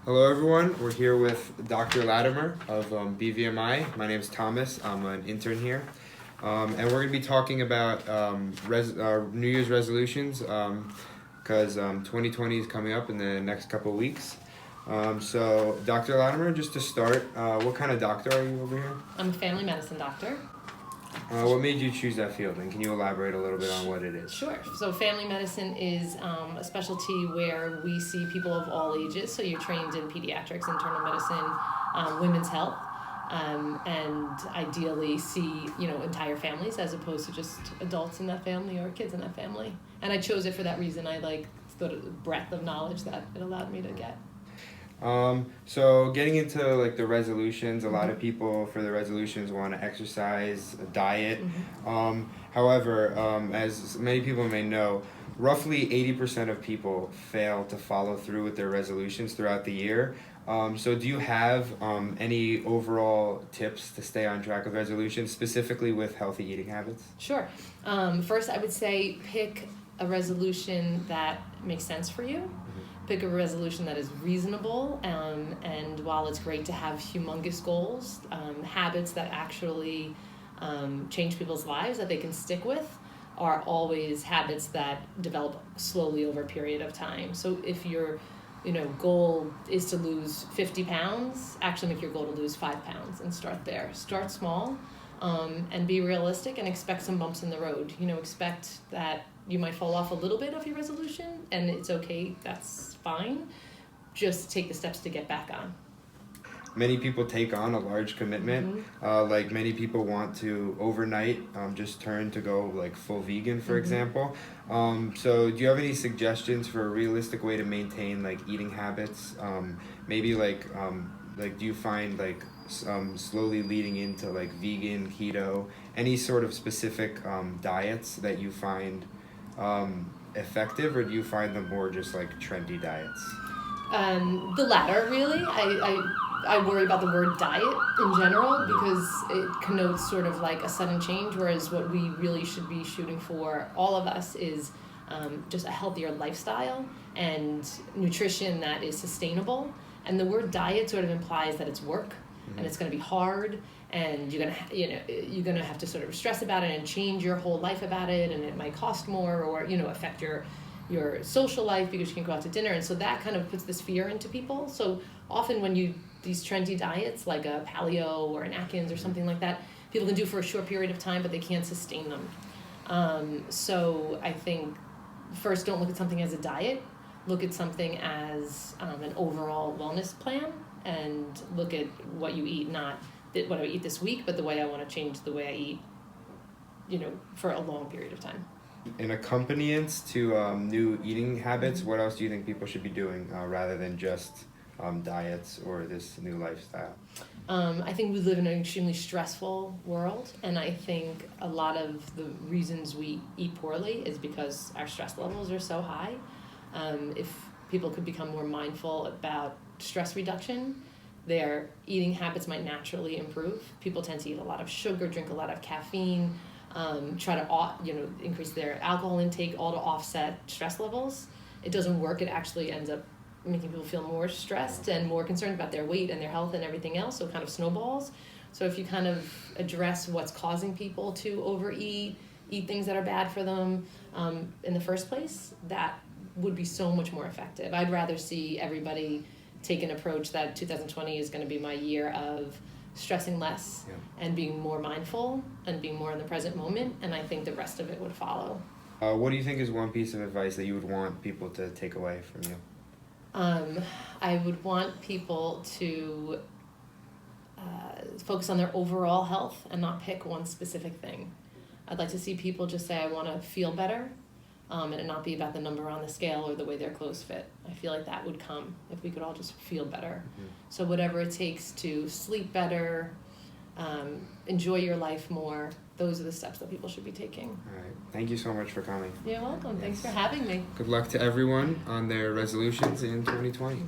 Hello everyone, we're here with Dr. Latimer of BVMI. My name is Thomas, I'm an intern here. And we're going to be talking about New Year's resolutions because 2020 is coming up in the next couple of weeks. So Dr. Latimer, just to start, what kind of doctor are you over here? I'm a family medicine doctor. What made you choose that field, and can you elaborate a little bit on what it is? Sure. So family medicine is a specialty where we see people of all ages. So you're trained in pediatrics, internal medicine, women's health, and ideally see entire families as opposed to just adults in that family or kids in that family. And I chose it for that reason. I like the breadth of knowledge that it allowed me to get. So getting into like the resolutions, a lot of people for the resolutions want to exercise, diet. However, as many people may know, roughly 80% of people fail to follow through with their resolutions throughout the year. So do you have any overall tips to stay on track with resolutions, specifically with healthy eating habits? Sure. First, I would say pick a resolution that makes sense for you. Pick a resolution that is reasonable, and while it's great to have humongous goals, habits that actually change people's lives that they can stick with are always habits that develop slowly over a period of time. So if your goal is to lose 50 pounds, actually make your goal to lose 5 pounds and start there. Start small and be realistic and expect some bumps in the road. Expect that you might fall off a little bit of your resolution, and it's okay, that's fine. Just take the steps to get back on. Many people take on a large commitment. Like many people want to overnight just turn to go like full vegan, for example. So do you have any suggestions for a realistic way to maintain like eating habits? Maybe like do you find like slowly leading into like vegan, keto, any sort of specific diets that you find effective, or do you find them more just like trendy diets? The latter, really. I worry about the word diet in general because it connotes sort of like a sudden change, whereas what we really should be shooting for, all of us, is just a healthier lifestyle and nutrition that is sustainable. And the word diet sort of implies that it's work and it's going to be hard, and you're gonna have to sort of stress about it and change your whole life about it, and it might cost more or affect your social life because you can go out to dinner, and so that kind of puts this fear into people. So often when these trendy diets like a paleo or an Atkins or something like that, people can do for a short period of time, but they can't sustain them. So I think first, don't look at something as a diet. Look at something as an overall wellness plan, and look at what you eat, not what I eat this week, but the way I want to change the way I eat, for a long period of time. In accompaniment to new eating habits, what else do you think people should be doing rather than just diets or this new lifestyle? I think we live in an extremely stressful world, and I think a lot of the reasons we eat poorly is because our stress levels are so high. If people could become more mindful about stress reduction, their eating habits might naturally improve. People tend to eat a lot of sugar, drink a lot of caffeine, try to increase their alcohol intake, all to offset stress levels. It doesn't work. It actually ends up making people feel more stressed and more concerned about their weight and their health and everything else, so it kind of snowballs. So if you kind of address what's causing people to overeat, eat things that are bad for them in the first place, that would be so much more effective. I'd rather see everybody take an approach that 2020 is going to be my year of stressing less and being more mindful and being more in the present moment, and I think the rest of it would follow. What do you think is one piece of advice that you would want people to take away from you? I would want people to focus on their overall health and not pick one specific thing. I'd like to see people just say, I want to feel better, and it not be about the number on the scale or the way their clothes fit. I feel like that would come if we could all just feel better. So whatever it takes to sleep better, enjoy your life more, those are the steps that people should be taking. All right. Thank you so much for coming. You're welcome. Thanks for having me. Good luck to everyone on their resolutions in 2020.